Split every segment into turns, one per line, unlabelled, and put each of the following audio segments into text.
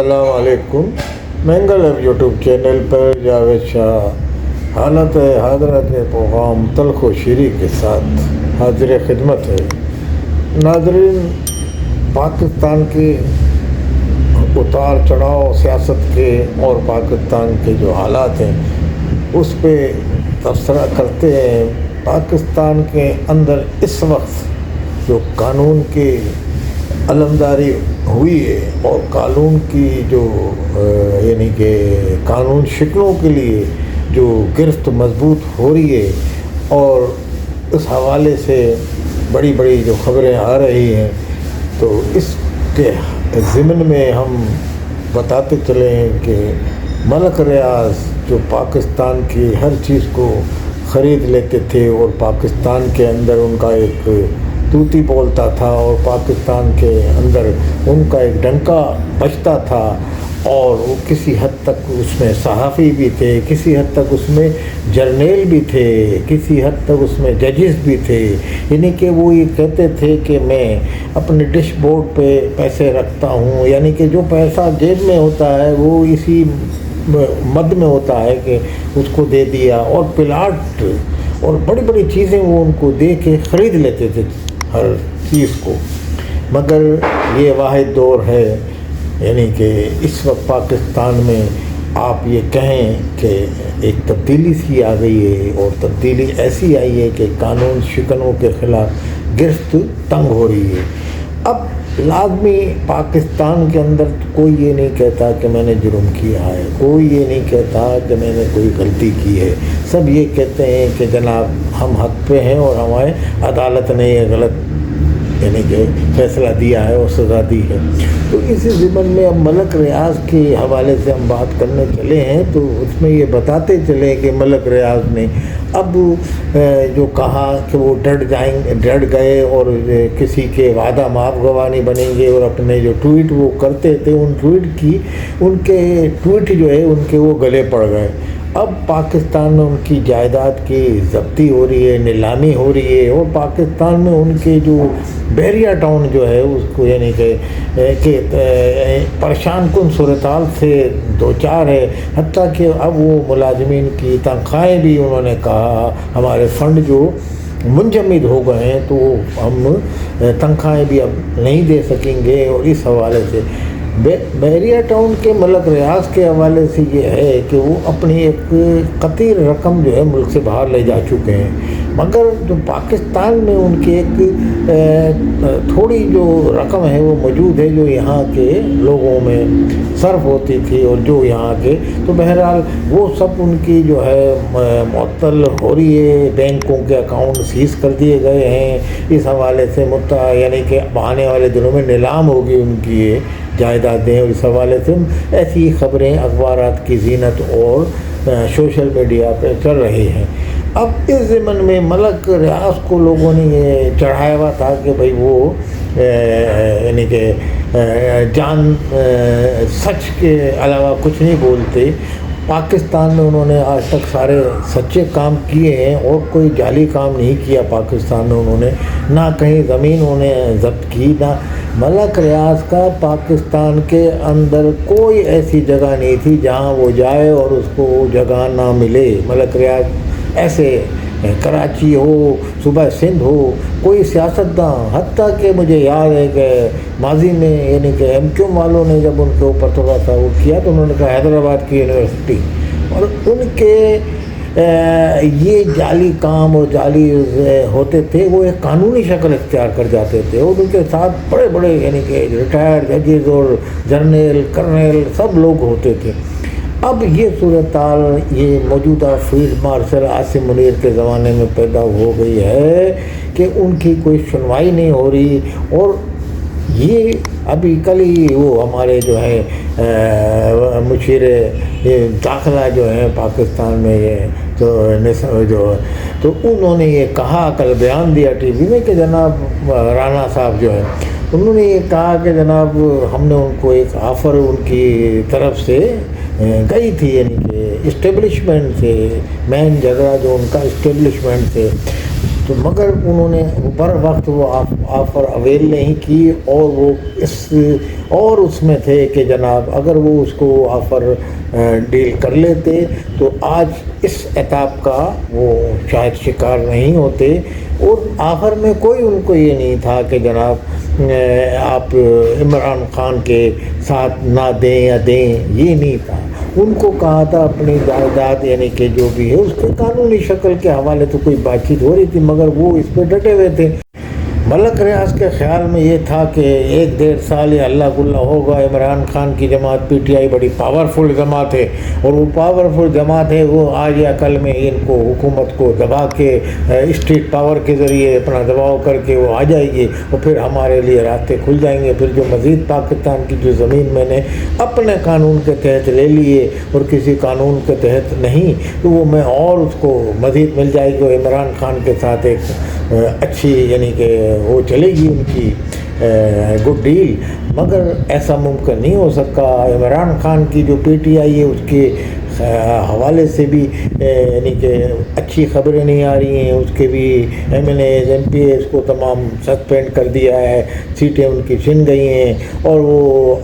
السلام علیکم. Mengal F YouTube channel پر جاوید شاہ حالت حضرت پیغام تلخ و شیریں کے ساتھ حاضر خدمت ہے. ناظرین، پاکستان کے اتار چڑھاؤ سیاست کے اور پاکستان کے جو حالات ہیں اس پہ تبصرہ کرتے ہیں. پاکستان کے اندر اس وقت جو قانون کی علمداری ہوئی ہے اور قانون کی جو یعنی کہ قانون شکنوں کے لیے جو گرفت مضبوط ہو رہی ہے، اور اس حوالے سے بڑی بڑی جو خبریں آ رہی ہیں، تو اس کے ضمن میں ہم بتاتے چلیں کہ ملک ریاض جو پاکستان کی ہر چیز کو خرید لیتے تھے اور پاکستان کے اندر ان کا ایک طوطی بولتا تھا اور پاکستان کے اندر ان کا ایک ڈنکا بجتا تھا، اور وہ کسی حد تک اس میں صحافی بھی تھے، کسی حد تک اس میں جرنیل بھی تھے، کسی حد تک اس میں ججز بھی تھے. یعنی کہ وہ یہ کہتے تھے کہ میں اپنے ڈش بورڈ پہ پیسے رکھتا ہوں، یعنی کہ جو پیسہ جیب میں ہوتا ہے وہ اسی مد میں ہوتا ہے کہ اس کو دے دیا، اور پلاٹ اور بڑی بڑی چیزیں وہ ان کو دے کے خرید لیتے تھے ہر چیز کو. مگر یہ واحد دور ہے، یعنی کہ اس وقت پاکستان میں آپ یہ کہیں کہ ایک تبدیلی سی آ گئی ہے، اور تبدیلی ایسی آئی ہے کہ قانون شکنوں کے خلاف گرفت تنگ ہو رہی ہے. اب لازمی پاکستان کے اندر کوئی یہ نہیں کہتا کہ میں نے جرم کیا ہے، کوئی یہ نہیں کہتا کہ میں نے کوئی غلطی کی ہے. سب یہ کہتے ہیں کہ جناب ہم حق پہ ہیں اور ہمارے عدالت نے یہ غلط یعنی کہ فیصلہ دیا ہے اور سزا دی ہے. تو اسی ضمن میں اب ملک ریاض کے حوالے سے ہم بات کرنے چلے ہیں، تو اس میں یہ بتاتے چلے کہ ملک ریاض نے اب جو کہا کہ وہ ڈٹ گئے اور کسی کے وعدہ معاف گواہ نہیں بنیں گے، اور اپنے جو ٹویٹ وہ کرتے تھے ان کے ٹویٹ جو ہے ان کے وہ گلے پڑ گئے. اب پاکستان میں ان کی جائیداد کی ضبطی ہو رہی ہے، نیلامی ہو رہی ہے، اور پاکستان میں ان کے جو بحریہ ٹاؤن جو ہے اس کو یعنی کہ پریشان کن صورتحال سے دوچار ہے. حتیٰ کہ اب وہ ملازمین کی تنخواہیں بھی انہوں نے کہا ہمارے فنڈ جو منجمد ہو گئے ہیں تو ہم تنخواہیں بھی اب نہیں دے سکیں گے. اور اس حوالے سے بحریہ ٹاؤن کے ملک ریاض کے حوالے سے یہ ہے کہ وہ اپنی ایک قطیر رقم جو ہے ملک سے باہر لے جا چکے ہیں. مگر جو پاکستان میں ان کی ایک تھوڑی جو رقم ہے وہ موجود ہے جو یہاں کے لوگوں میں صرف ہوتی تھی، اور جو یہاں کے تو بہرحال وہ سب ان کی جو ہے معطل ہو رہی ہے. بینکوں کے اکاؤنٹ سیز کر دیے گئے ہیں. اس حوالے سے یعنی کہ آنے والے دنوں میں نیلام ہوگی ان کی یہ جائیدادیں، اور اس حوالے سے ایسی خبریں اخبارات کی زینت اور سوشل میڈیا پہ چل رہی ہیں. اب اس ضمن میں ملک ریاض کو لوگوں نے یہ چڑھایا ہوا تھا کہ بھائی وہ یعنی کہ جان سچ کے علاوہ کچھ نہیں بولتے. پاکستان میں انہوں نے آج تک سارے سچے کام کیے ہیں اور کوئی جعلی کام نہیں کیا. پاکستان میں انہوں نے نہ کہیں زمین انہیں ضبط کی، نہ ملک ریاض کا پاکستان کے اندر کوئی ایسی جگہ نہیں تھی جہاں وہ جائے اور اس کو وہ جگہ نہ ملے. ملک ریاض ایسے کراچی ہو، صوبہ سندھ ہو، کوئی سیاستداں، حتیٰ کہ مجھے یاد ہے کہ ماضی میں یعنی کہ ایم کیو والوں نے جب ان کے اوپر تھوڑا سا وہ کیا تو انہوں نے کہا حیدرآباد کی یونیورسٹی، اور ان کے یہ جعلی کام اور جعلی ہوتے تھے وہ ایک قانونی شکل اختیار کر جاتے تھے، اور ان کے ساتھ بڑے بڑے یعنی کہ ریٹائرڈ ججز اور جرنیل کرنیل سب لوگ ہوتے تھے. اب یہ صورتحال یہ موجودہ فیلڈ مارشل عاصم منیر کے زمانے میں پیدا ہو گئی ہے کہ ان کی کوئی سنوائی نہیں ہو رہی. اور یہ ابھی کل ہی وہ ہمارے جو ہے مشیر داخلہ جو ہیں پاکستان میں یہ تو انہوں نے یہ کہا، کل بیان دیا ٹی وی میں کہ جناب رانا صاحب جو ہیں انہوں نے یہ کہا کہ جناب ہم نے ان کو ایک آفر ان کی طرف سے گئی تھی، یعنی کہ اسٹیبلشمنٹ سے مین جگہ جو ان کا اسٹیبلشمنٹ سے تو مگر انہوں نے بر وقت وہ آفر اویل نہیں کی، اور وہ اس میں تھے کہ جناب اگر وہ اس کو آفر ڈیل کر لیتے تو آج اس عتاب کا وہ شاید شکار نہیں ہوتے، اور آخر میں کوئی ان کو یہ نہیں تھا کہ جناب آپ عمران خان کے ساتھ نہ دیں یا دیں، یہ نہیں تھا۔ ان کو کہا تھا اپنی جائیداد یعنی کہ جو بھی ہے اس کے قانونی شکل کے حوالے تو کوئی بات چیت ہو رہی تھی، مگر وہ اس پہ ڈٹے ہوئے تھے۔ ملک ریاض کے خیال میں یہ تھا کہ 1-1.5 سال یہ اللہ گلہ ہوگا، عمران خان کی جماعت پی ٹی آئی بڑی پاورفل جماعت ہے، اور وہ پاورفل جماعت ہے، وہ آج یا کل میں ان کو حکومت کو دبا کے اسٹیٹ پاور کے ذریعے اپنا دباؤ کر کے وہ آ جائے گی، اور پھر ہمارے لیے راستے کھل جائیں گے۔ پھر جو مزید پاکستان کی جو زمین میں نے اپنے قانون کے تحت لے لیے اور کسی قانون کے تحت نہیں، تو وہ میں اور اس کو مزید مل جائے گی، اور عمران خان کے ساتھ ایک اچھی یعنی کہ وہ چلے گی ان کی گڈ ڈیل۔ مگر ایسا ممکن نہیں ہو سکا۔ عمران خان کی جو پی ٹی آئی ہے اس کے حوالے سے بھی یعنی کہ اچھی خبریں نہیں آ رہی ہیں، اس کے بھی M N A's M P A's کو تمام سسپینڈ کر دیا ہے، سیٹیں ان کی چھن گئی ہیں، اور وہ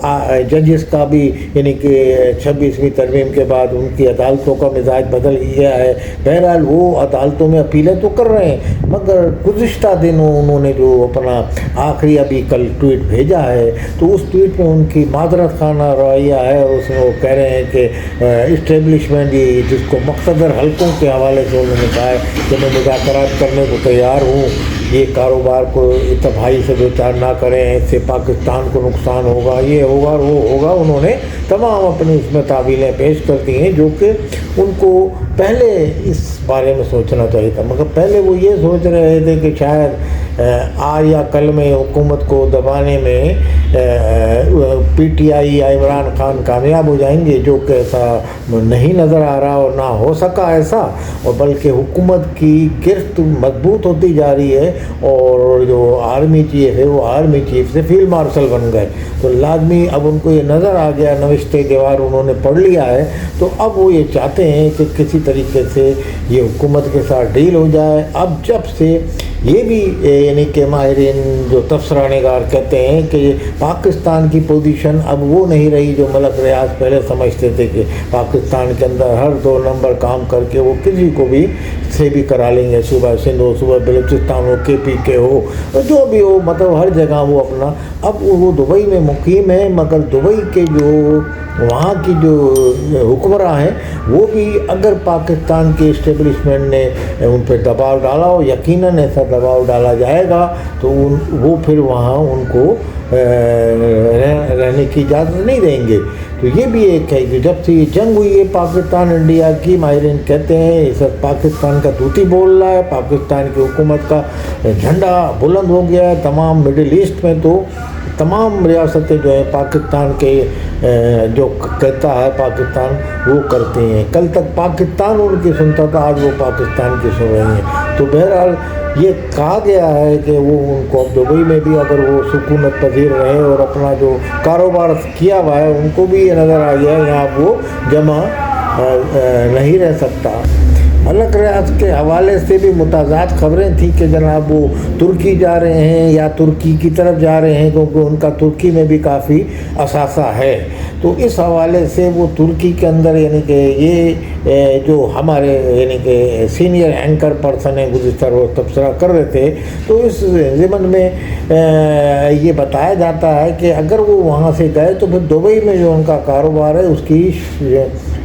ججز کا بھی یعنی کہ 26ویں ترمیم کے بعد ان کی عدالتوں کا مزاج بدل گیا ہے۔ بہرحال وہ عدالتوں میں اپیلیں تو کر رہے ہیں، مگر گزشتہ دنوں انہوں نے جو اپنا آخری ابھی کل ٹویٹ بھیجا ہے، تو اس ٹویٹ میں ان کی معذرت خانہ رویہ ہے، اور اس میں وہ کہہ رہے ہیں کہ اسٹیبلشمنٹ جس کو مقتدر حلقوں کے حوالے سے انہوں نے کہا ہے کہ میں مذاکرات کرنے کو تیار ہوں، یہ کاروبار کو تباہی سے دو چار نہ کریں، اس سے پاکستان کو نقصان ہوگا، یہ ہوگا وہ ہوگا۔ انہوں نے تمام اپنی اس میں تعویلیں پیش کر دی ہیں، جو کہ ان کو پہلے اس بارے میں سوچنا چاہیے تھا، مگر پہلے وہ یہ سوچ رہے تھے کہ شاید آج یا کل میں حکومت کو دبانے میں پی ٹی آئی یا عمران خان کامیاب ہو جائیں گے، جو کہ ایسا نہیں نظر آ رہا اور نہ ہو سکا ایسا، اور بلکہ حکومت کی گرفت مضبوط ہوتی جا رہی ہے، اور جو آرمی چیف ہے وہ آرمی چیف سے فیلڈ مارشل بن گئے، تو لازمی اب ان کو یہ نظر آ گیا، نوشتے دیوار انہوں نے پڑھ لیا ہے، تو اب وہ یہ چاہتے ہیں کہ کسی طریقے سے یہ حکومت کے ساتھ ڈیل ہو جائے۔ اب جب سے یہ بھی یعنی کہ ماہرین جو تبصرہ نگار کہتے ہیں کہ پاکستان کی پوزیشن اب وہ نہیں رہی جو ملک ریاض پہلے سمجھتے تھے کہ پاکستان کے اندر ہر 2 نمبر کام کر کے وہ کسی کو بھی سے بھی کرا لیں گے، صوبہ سندھ ہو، صوبہ بلوچستان ہو، کے پی کے ہو، جو بھی ہو، مطلب ہر جگہ وہ اپنا۔ اب وہ دبئی میں مقیم ہے، مگر دبئی کے جو وہاں کی جو حکمراں ہیں وہ بھی اگر پاکستان کی اسٹیبلشمنٹ نے ان پہ دباؤ ڈالا ہو، یقیناً ایسا دباؤ ڈالا جائے گا، تو وہ پھر وہاں ان کو رہنے کی اجازت نہیں دیں گے۔ تو یہ بھی ایک ہے کہ جب سے یہ جنگ ہوئی ہے پاکستان انڈیا کی، ماہرین کہتے ہیں اس وقت پاکستان کا طوطی بول رہا ہے، پاکستان کی حکومت کا جھنڈا بلند ہو گیا ہے تمام مڈل ایسٹ میں، تو تمام ریاستیں جو ہیں پاکستان کے جو کہتا ہے پاکستان وہ کرتے ہیں۔ کل تک پاکستان ان کی سنتا تھا، آج وہ پاکستان کی سن رہے ہیں۔ تو بہرحال یہ کہا گیا ہے کہ وہ ان کو اب دبئی میں بھی اگر وہ سکونت پذیر رہے اور اپنا جو کاروبار کیا ہوا ہے، ان کو بھی یہ نظر آ گیا ہے یہاں وہ جمع نہیں رہ سکتا۔ ملک ریاض کے حوالے سے بھی متضاد خبریں تھیں کہ جناب وہ ترکی جا رہے ہیں یا ترکی کی طرف جا رہے ہیں، کیونکہ ان کا ترکی میں بھی کافی اثاثہ ہے، تو اس حوالے سے وہ ترکی کے اندر یعنی کہ یہ جو ہمارے یعنی کہ سینئر اینکر پرسن ہیں گزشتہ روز تبصرہ کر رہے تھے، تو اس ضمن میں یہ بتایا جاتا ہے کہ اگر وہ وہاں سے گئے تو پھر دبئی میں جو ان کا کاروبار ہے اس کی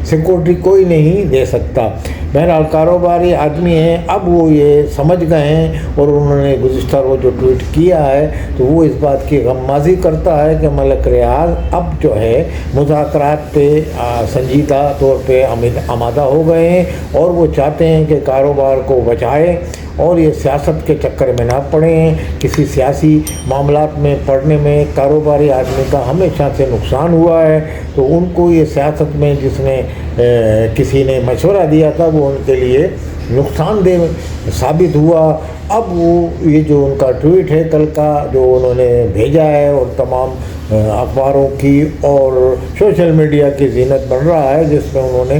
سیکورٹی کوئی نہیں دے سکتا۔ بہرحال کاروباری آدمی ہیں، اب وہ یہ سمجھ گئے ہیں، اور انہوں نے گزشتہ روز جو ٹویٹ کیا ہے تو وہ اس بات کی غمازی کرتا ہے کہ ملک ریاض اب جو ہے مذاکرات پہ سنجیدہ طور پہ آمادہ ہو گئے ہیں، اور وہ چاہتے ہیں کہ کاروبار کو بچائیں اور یہ سیاست کے چکر میں نہ پڑیں۔ کسی سیاسی معاملات میں پڑنے میں کاروباری آدمی کا ہمیشہ سے نقصان ہوا ہے، تو ان کو یہ سیاست میں جس نے کسی نے مشورہ دیا تھا وہ ان کے لیے نقصان دہ ثابت ہوا۔ اب وہ یہ جو ان کا ٹویٹ ہے کل کا جو انہوں نے بھیجا ہے، اور تمام اخباروں کی اور سوشل میڈیا کی زینت بن رہا ہے، جس میں انہوں نے